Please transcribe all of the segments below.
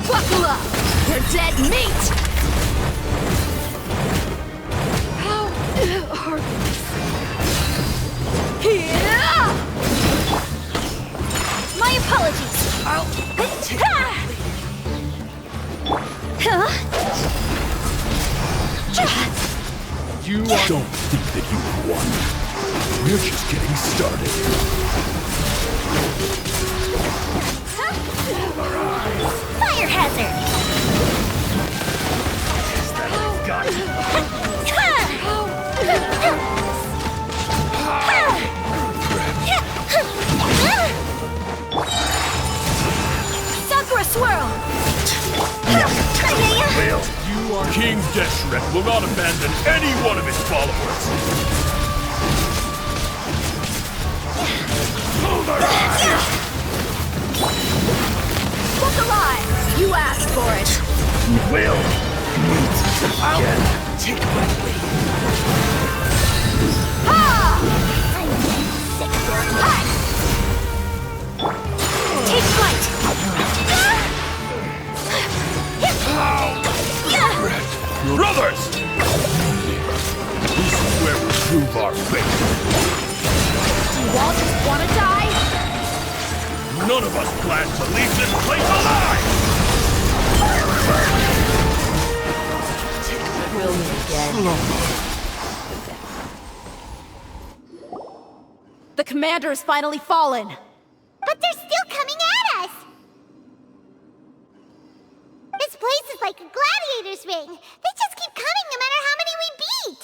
Buckle up! You're dead meat! How heartless. Here! My apologies! You don't think that you've won. We're just getting started. Fire hazard! Is that I've got? Sakura swirl! King Deshret will not abandon any one of his followers. Hold our eyes! Look alive! You asked for it! Will meet again. Take my lead. Ha! I'm sick of your heart! Take flight! Brothers! This is where we prove our faith. Do you all just want to die? None of us plan to leave this place alive! We'll meet again. The commander has finally fallen. But they're still coming at us! This place is like a gladiator's ring. They just keep coming no matter how many we beat!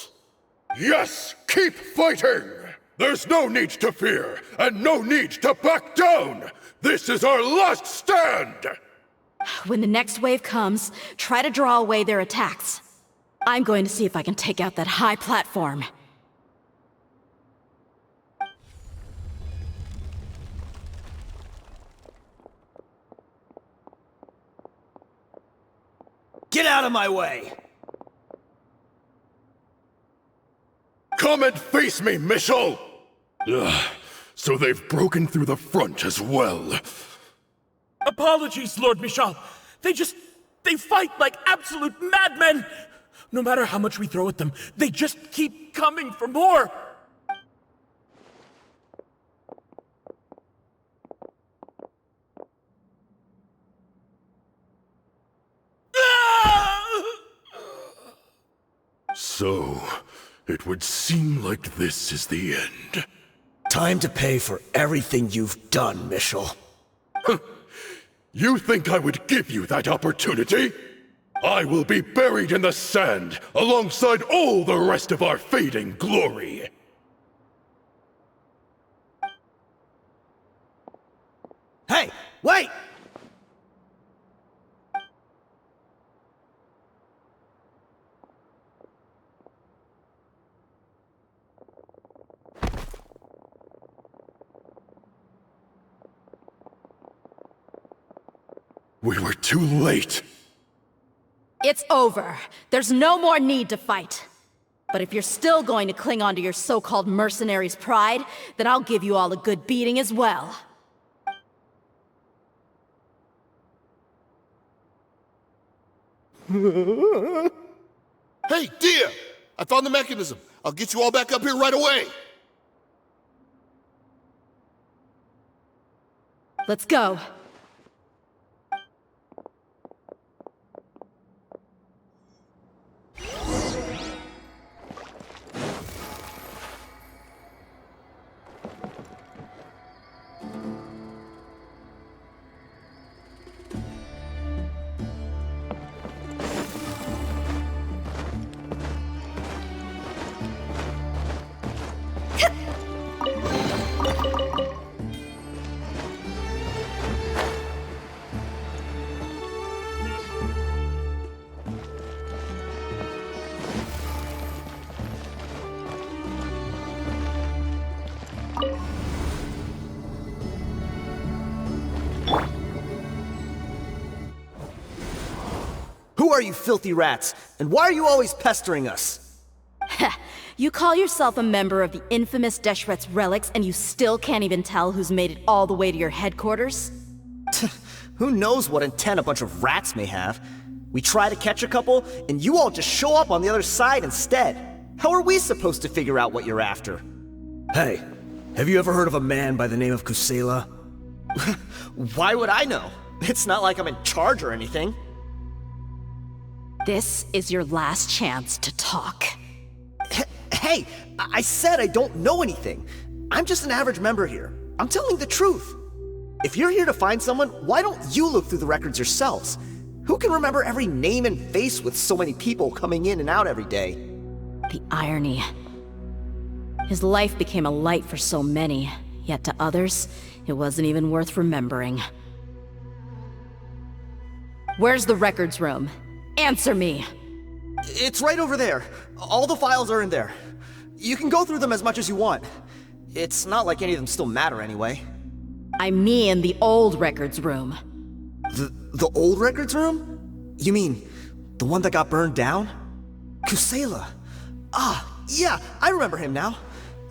Yes! Keep fighting! There's no need to fear, and no need to back down! This is our last stand! When the next wave comes, try to draw away their attacks. I'm going to see if I can take out that high platform. Get out of my way! Come and face me, Michel! Ugh, so they've broken through the front as well. Apologies, Lord Michal. They fight like absolute madmen! No matter how much we throw at them, they just keep coming for more! So, it would seem like this is the end. Time to pay for everything you've done, Michel. You think I would give you that opportunity? I will be buried in the sand, alongside all the rest of our fading glory. Hey, wait! We were too late. It's over. There's no more need to fight. But if you're still going to cling on to your so-called mercenary's pride, then I'll give you all a good beating as well. Hey, Dehya! I found the mechanism. I'll get you all back up here right away. Let's go. Who are you filthy rats? And why are you always pestering us? You call yourself a member of the infamous Deshret's relics and you still can't even tell who's made it all the way to your headquarters? Who knows what intent a bunch of rats may have? We try to catch a couple, and you all just show up on the other side instead. How are we supposed to figure out what you're after? Hey, have you ever heard of a man by the name of Kusela? Why would I know? It's not like I'm in charge or anything. This is your last chance to talk. Hey, I said I don't know anything. I'm just an average member here. I'm telling the truth. If you're here to find someone, why don't you look through the records yourselves? Who can remember every name and face with so many people coming in and out every day? The irony. His life became a light for so many, yet to others, it wasn't even worth remembering. Where's the records room? Answer me! It's right over there. All the files are in there. You can go through them as much as you want. It's not like any of them still matter anyway. I mean the old records room. The old records room? You mean, the one that got burned down? Kusela. Ah, yeah, I remember him now.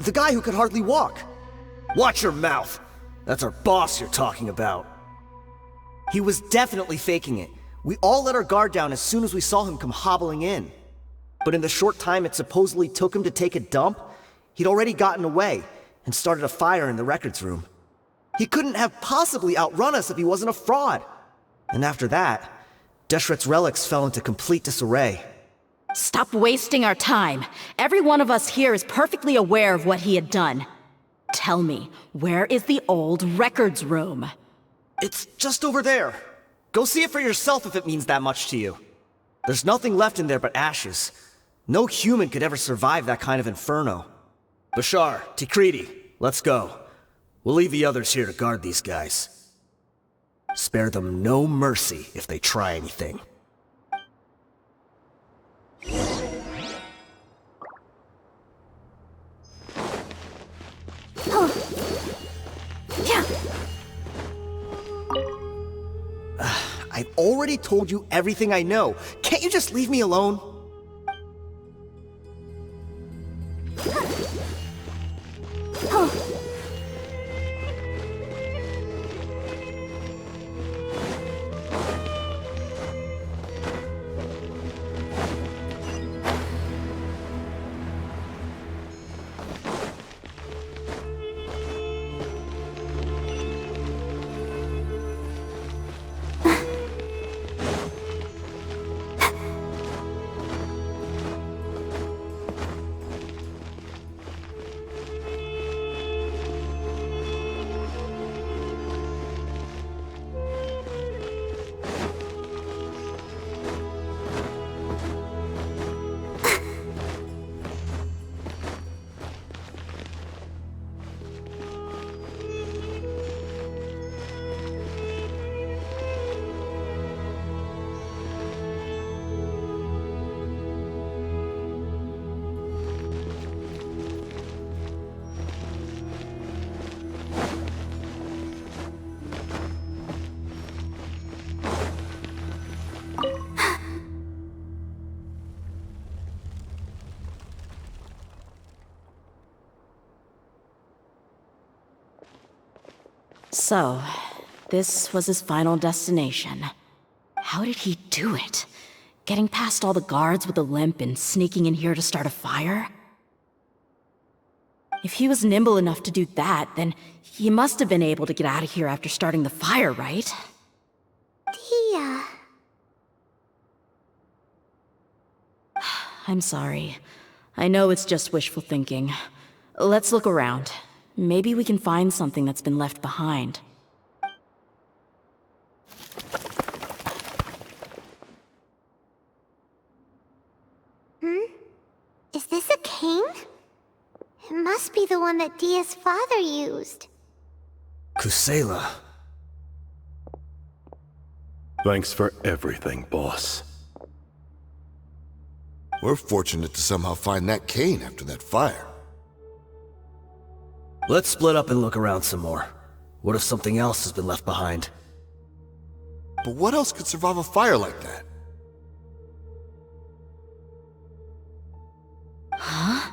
The guy who could hardly walk. Watch your mouth! That's our boss you're talking about. He was definitely faking it. We all let our guard down as soon as we saw him come hobbling in. But in the short time it supposedly took him to take a dump, he'd already gotten away and started a fire in the records room. He couldn't have possibly outrun us if he wasn't a fraud. And after that, Deshret's relics fell into complete disarray. Stop wasting our time. Every one of us here is perfectly aware of what he had done. Tell me, where is the old records room? It's just over there. Go see it for yourself if it means that much to you. There's nothing left in there but ashes. No human could ever survive that kind of inferno. Bashar, Tikriti, let's go. We'll leave the others here to guard these guys. Spare them no mercy if they try anything. Yeah. I've already told you everything I know. Can't you just leave me alone? So, this was his final destination. How did he do it? Getting past all the guards with a limp and sneaking in here to start a fire? If he was nimble enough to do that, then he must have been able to get out of here after starting the fire, right? Dehya. I'm sorry. I know it's just wishful thinking. Let's look around. Maybe we can find something that's been left behind. Is this a cane? It must be the one that Dehya's father used. Kusela. Thanks for everything, boss. We're fortunate to somehow find that cane after that fire. Let's split up and look around some more. What if something else has been left behind? But what else could survive a fire like that? Huh?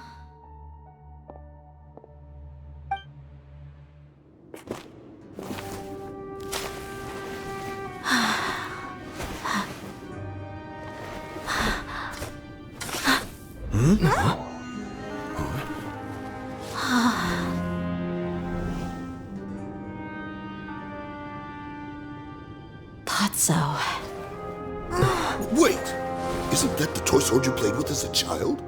Thought so. Wait! Isn't that the toy sword you played with as a child?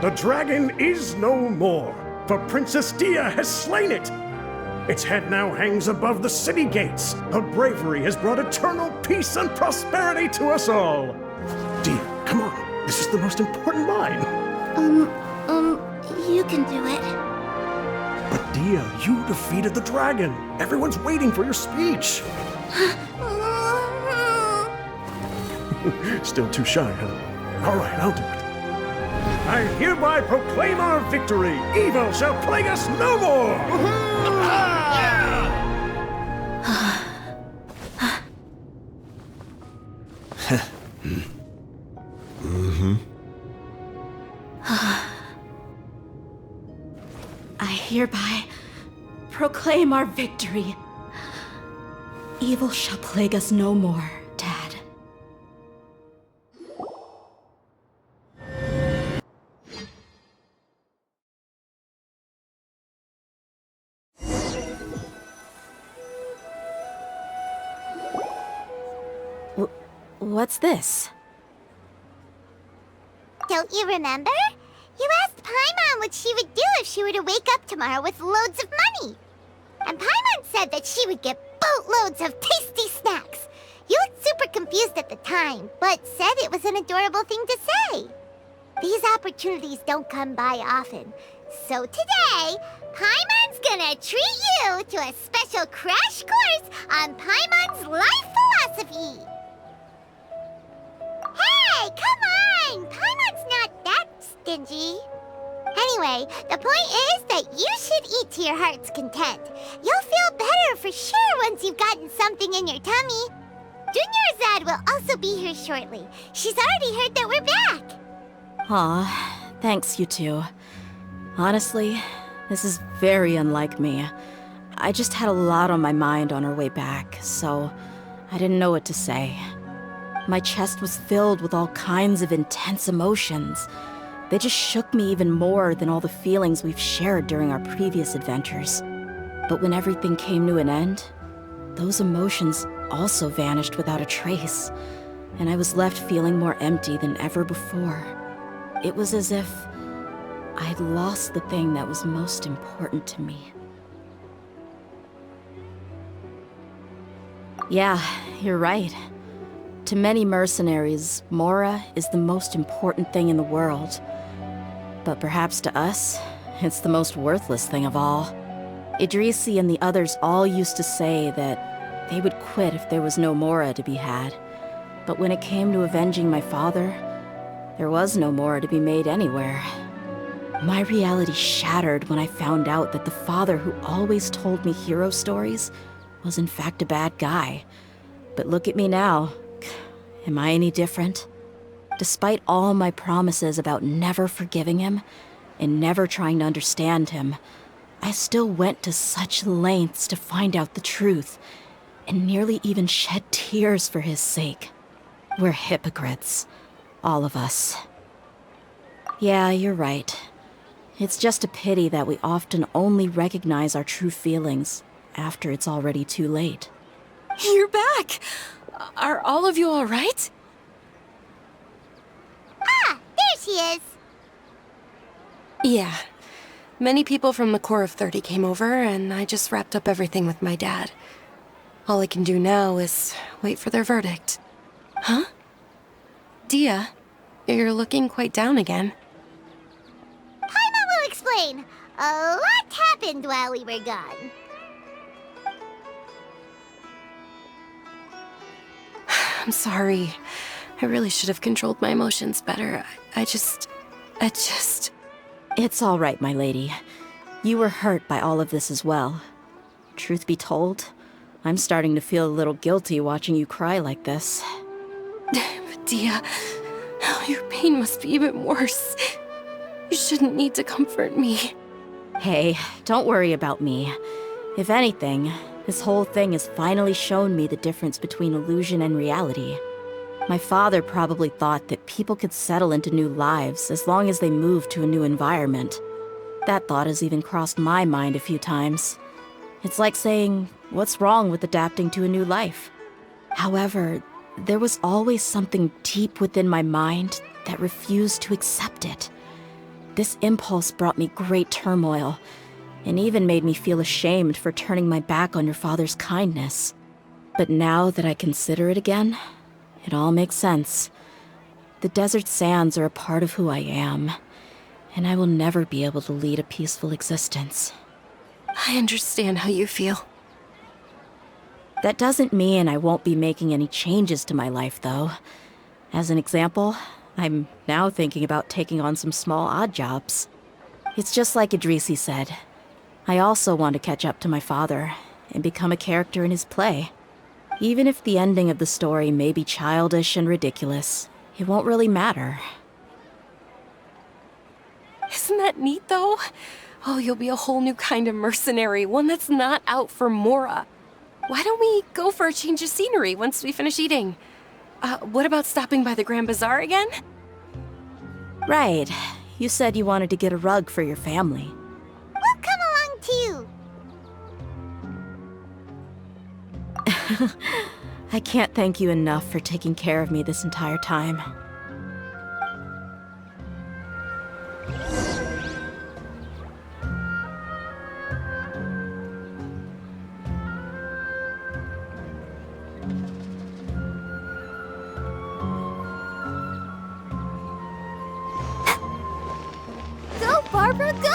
The dragon is no more, for Princess Dehya has slain it. Its head now hangs above the city gates. Her bravery has brought eternal peace and prosperity to us all. Dehya, come on. This is the most important line. You can do it. But Dehya, you defeated the dragon. Everyone's waiting for your speech. Still too shy, huh? All right, I'll do it. I hereby proclaim our victory. Evil shall plague us no more. I hereby proclaim our victory. Evil shall plague us no more, Dad. What's this? Don't you remember? You asked Paimon what she would do if she were to wake up tomorrow with loads of money. And Paimon said that she would get boatloads of tasty snacks. You looked super confused at the time, but said it was an adorable thing to say. These opportunities don't come by often. So today, Paimon's gonna treat you to a special crash course on Paimon's life philosophy. Hey, come on! Paimon's not that stingy. Anyway, the point is that you should eat to your heart's content. You'll feel better for sure once you've gotten something in your tummy. Dunyarzad will also be here shortly. She's already heard that we're back. Aw, thanks you two. Honestly, this is very unlike me. I just had a lot on my mind on our way back, so I didn't know what to say. My chest was filled with all kinds of intense emotions. They just shook me even more than all the feelings we've shared during our previous adventures. But when everything came to an end, those emotions also vanished without a trace, and I was left feeling more empty than ever before. It was as if I'd lost the thing that was most important to me. Yeah, you're right. To many mercenaries, Mora is the most important thing in the world. But perhaps to us, it's the most worthless thing of all. Idrisi and the others all used to say that they would quit if there was no Mora to be had. But when it came to avenging my father, there was no Mora to be made anywhere. My reality shattered when I found out that the father who always told me hero stories was in fact a bad guy. But look at me now. Am I any different? Despite all my promises about never forgiving him and never trying to understand him, I still went to such lengths to find out the truth and nearly even shed tears for his sake. We're hypocrites, all of us. Yeah, you're right. It's just a pity that we often only recognize our true feelings after it's already too late. You're back! Are all of you all right? Ah, there she is. Yeah. Many people from the Corps of 30 came over, and I just wrapped up everything with my dad. All I can do now is wait for their verdict. Huh? Dehya, you're looking quite down again. Paimon will explain. A lot happened while we were gone. I'm sorry. I really should have controlled my emotions better. I just... It's all right, my lady. You were hurt by all of this as well. Truth be told, I'm starting to feel a little guilty watching you cry like this. But Dehya, your pain must be even worse. You shouldn't need to comfort me. Hey, don't worry about me. If anything, this whole thing has finally shown me the difference between illusion and reality. My father probably thought that people could settle into new lives as long as they moved to a new environment. That thought has even crossed my mind a few times. It's like saying, what's wrong with adapting to a new life? However, there was always something deep within my mind that refused to accept it. This impulse brought me great turmoil, and even made me feel ashamed for turning my back on your father's kindness. But now that I consider it again, it all makes sense. The desert sands are a part of who I am, and I will never be able to lead a peaceful existence. I understand how you feel. That doesn't mean I won't be making any changes to my life, though. As an example, I'm now thinking about taking on some small odd jobs. It's just like Idrisi said. I also want to catch up to my father and become a character in his play. Even if the ending of the story may be childish and ridiculous, it won't really matter. Isn't that neat, though? Oh, you'll be a whole new kind of mercenary, one that's not out for Mora. Why don't we go for a change of scenery once we finish eating? What about stopping by the Grand Bazaar again? Right. You said you wanted to get a rug for your family. We'll come along too. I can't thank you enough for taking care of me this entire time. Go, Barbara, go!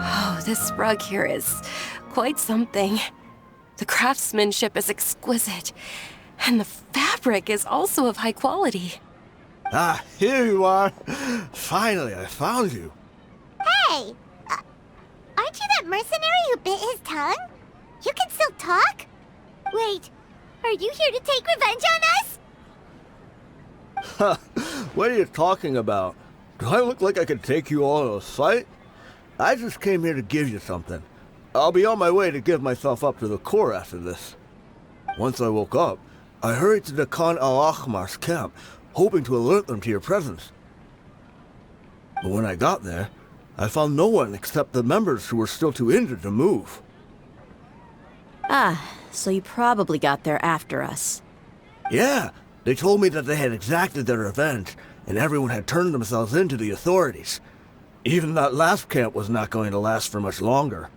Oh, this rug here is quite something. The craftsmanship is exquisite, and the fabric is also of high quality. Ah, here you are. Finally, I found you. Hey! Aren't you that mercenary who bit his tongue? You can still talk? Wait, are you here to take revenge on us? Huh, what are you talking about? Do I look like I could take you all in a fight? I just came here to give you something. I'll be on my way to give myself up to the Corps after this. Once I woke up, I hurried to the Khan al-Ahmar's camp, hoping to alert them to your presence. But when I got there, I found no one except the members who were still too injured to move. Ah, so you probably got there after us. Yeah, they told me that they had exacted their revenge, and everyone had turned themselves in to the authorities. Even that last camp was not going to last for much longer.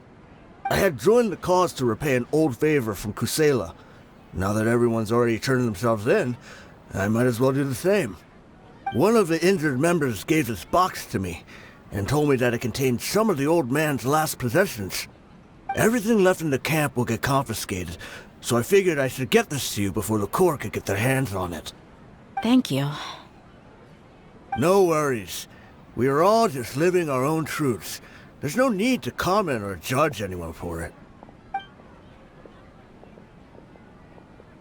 I had joined the cause to repay an old favor from Kusela. Now that everyone's already turned themselves in, I might as well do the same. One of the injured members gave this box to me, and told me that it contained some of the old man's last possessions. Everything left in the camp will get confiscated, so I figured I should get this to you before the Corps could get their hands on it. Thank you. No worries. We are all just living our own truths. There's no need to comment or judge anyone for it.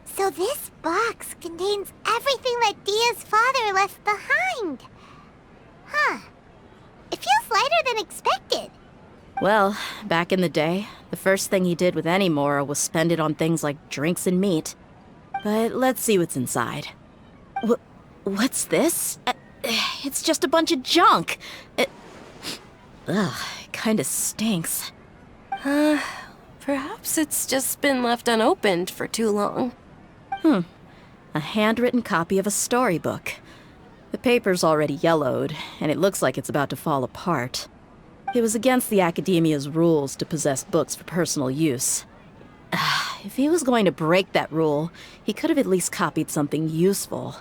So this box contains everything that Dia's father left behind. Huh. It feels lighter than expected. Well, back in the day, the first thing he did with any Mora was spend it on things like drinks and meat. But let's see what's inside. What's this? It's just a bunch of junk. Ugh, it kinda stinks. Perhaps it's just been left unopened for too long. A handwritten copy of a storybook. The paper's already yellowed, and it looks like it's about to fall apart. It was against the Akademiya's rules to possess books for personal use. If he was going to break that rule, he could have at least copied something useful.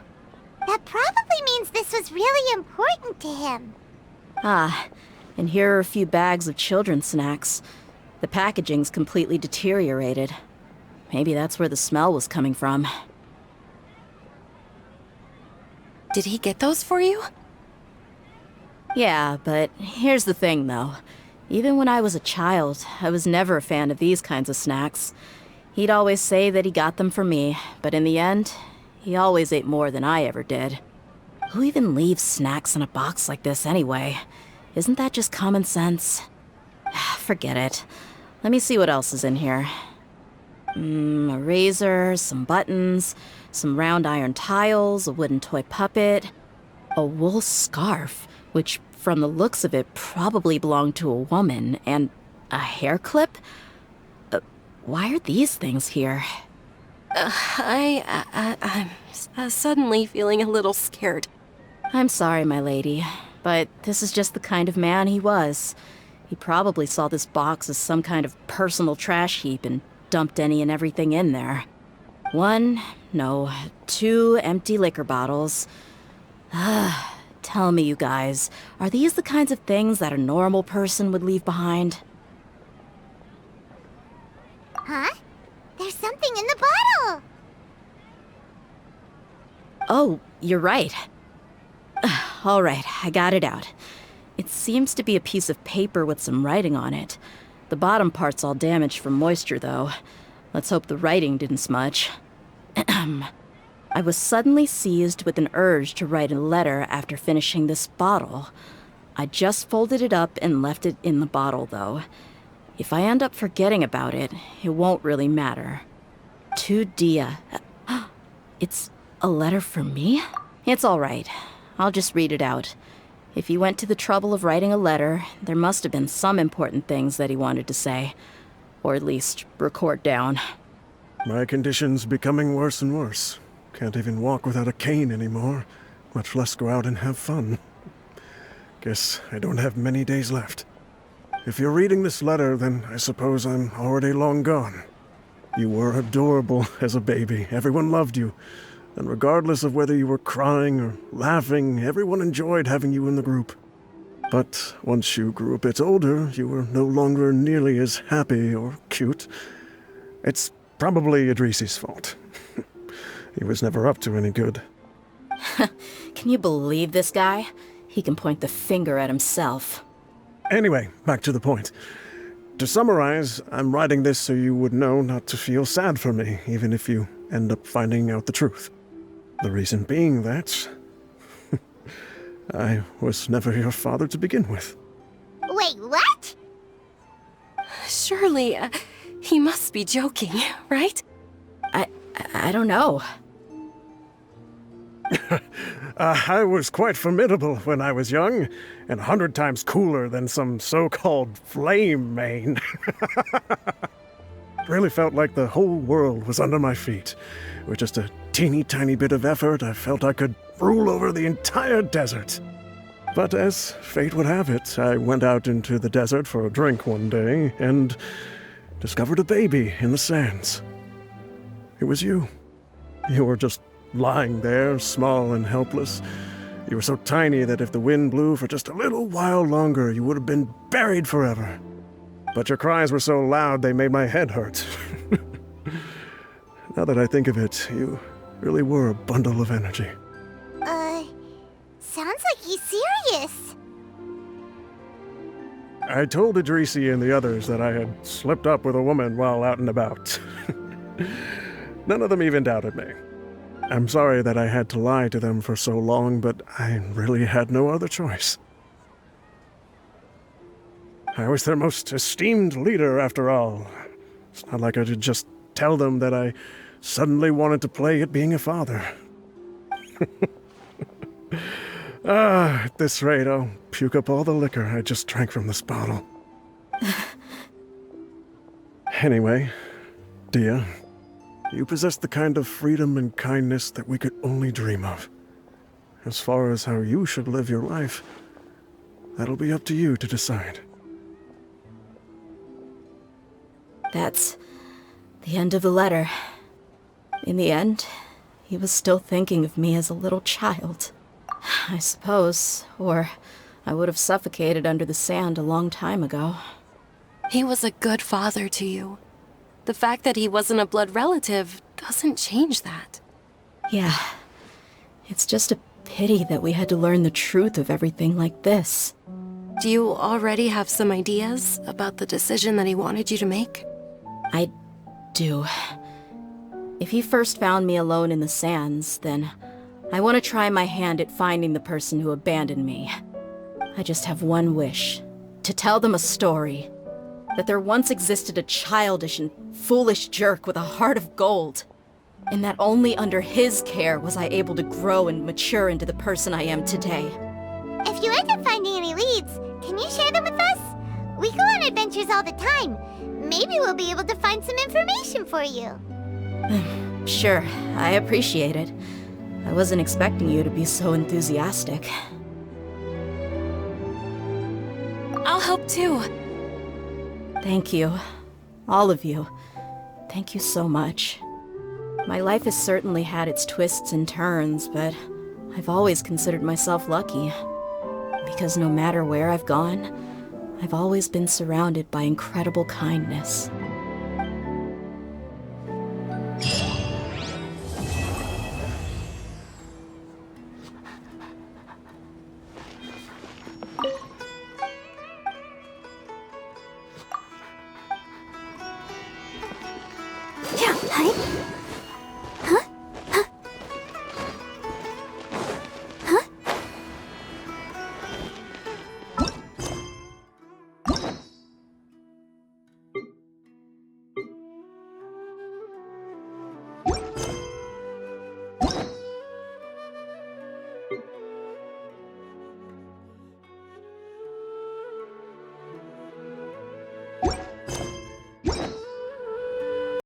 That probably means this was really important to him. And here are a few bags of children's snacks. The packaging's completely deteriorated. Maybe that's where the smell was coming from. Did he get those for you? Yeah, but here's the thing, though. Even when I was a child, I was never a fan of these kinds of snacks. He'd always say that he got them for me, but in the end, he always ate more than I ever did. Who even leaves snacks in a box like this anyway? Isn't that just common sense? Forget it. Let me see what else is in here. A razor, some buttons, some round iron tiles, a wooden toy puppet, a wool scarf, which from the looks of it probably belonged to a woman, and a hair clip? Why are these things here? I'm suddenly feeling a little scared. I'm sorry, my lady, but this is just the kind of man he was. He probably saw this box as some kind of personal trash heap and dumped any and everything in there. 2 empty liquor bottles. Tell me, you guys, are these the kinds of things that a normal person would leave behind? Huh? There's something in the bottle! Oh, you're right. All right, I got it out. It seems to be a piece of paper with some writing on it. The bottom part's all damaged from moisture, though. Let's hope the writing didn't smudge. I was suddenly seized with an urge to write a letter after finishing this bottle. I just folded it up and left it in the bottle, though. If I end up forgetting about it, it won't really matter. To Dehya. It's a letter for me? It's all right. I'll just read it out. If he went to the trouble of writing a letter, there must have been some important things that he wanted to say. Or at least record down. My condition's becoming worse and worse. Can't even walk without a cane anymore, much less go out and have fun. Guess I don't have many days left. If you're reading this letter, then I suppose I'm already long gone. You were adorable as a baby. Everyone loved you. And regardless of whether you were crying or laughing, everyone enjoyed having you in the group. But once you grew a bit older, you were no longer nearly as happy or cute. It's probably Idrisi's fault. He was never up to any good. Can you believe this guy? He can point the finger at himself. Anyway, back to the point. To summarize, I'm writing this so you would know not to feel sad for me, even if you end up finding out the truth. The reason being that I was never your father to begin with. Wait, what? Surely, he must be joking, right? I don't know. I was quite formidable when I was young, and 100 times cooler than some so-called flame main. Really felt like the whole world was under my feet. With just a teeny tiny bit of effort, I felt I could rule over the entire desert. But as fate would have it, I went out into the desert for a drink one day, and discovered a baby in the sands. It was you. You were just lying there, small and helpless. You were so tiny that if the wind blew for just a little while longer, you would have been buried forever. But your cries were so loud they made my head hurt. Now that I think of it, you really were a bundle of energy. Sounds like he's serious. I told Idrisi and the others that I had slipped up with a woman while out and about. None of them even doubted me. I'm sorry that I had to lie to them for so long, but I really had no other choice. I was their most esteemed leader, after all. It's not like I could just tell them that I suddenly wanted to play at being a father. At this rate, I'll puke up all the liquor I just drank from this bottle. Anyway, Dehya, you possess the kind of freedom and kindness that we could only dream of. As far as how you should live your life, that'll be up to you to decide. That's the end of the letter. In the end, he was still thinking of me as a little child. I suppose, or I would have suffocated under the sand a long time ago. He was a good father to you. The fact that he wasn't a blood relative doesn't change that. Yeah, it's just a Pity that we had to learn the truth of everything like this. Do you already have some ideas about the decision that he wanted you to make? I do. If he first found me alone in the sands, then I want to try my hand at finding the person who abandoned me. I just have one wish. To tell them a story. That there once existed a childish and foolish jerk with a heart of gold. And that only under his care was I able to grow and mature into the person I am today. If you end up finding any leads, can you share them with us? We go on adventures all the time. Maybe we'll be able to find some information for you. Sure, I appreciate it. I wasn't expecting you to be so enthusiastic. I'll help too. Thank you. All of you. Thank you so much. My life has certainly had its twists and turns, but I've always considered myself lucky. Because no matter where I've gone, I've always been surrounded by incredible kindness. Yeah, hi.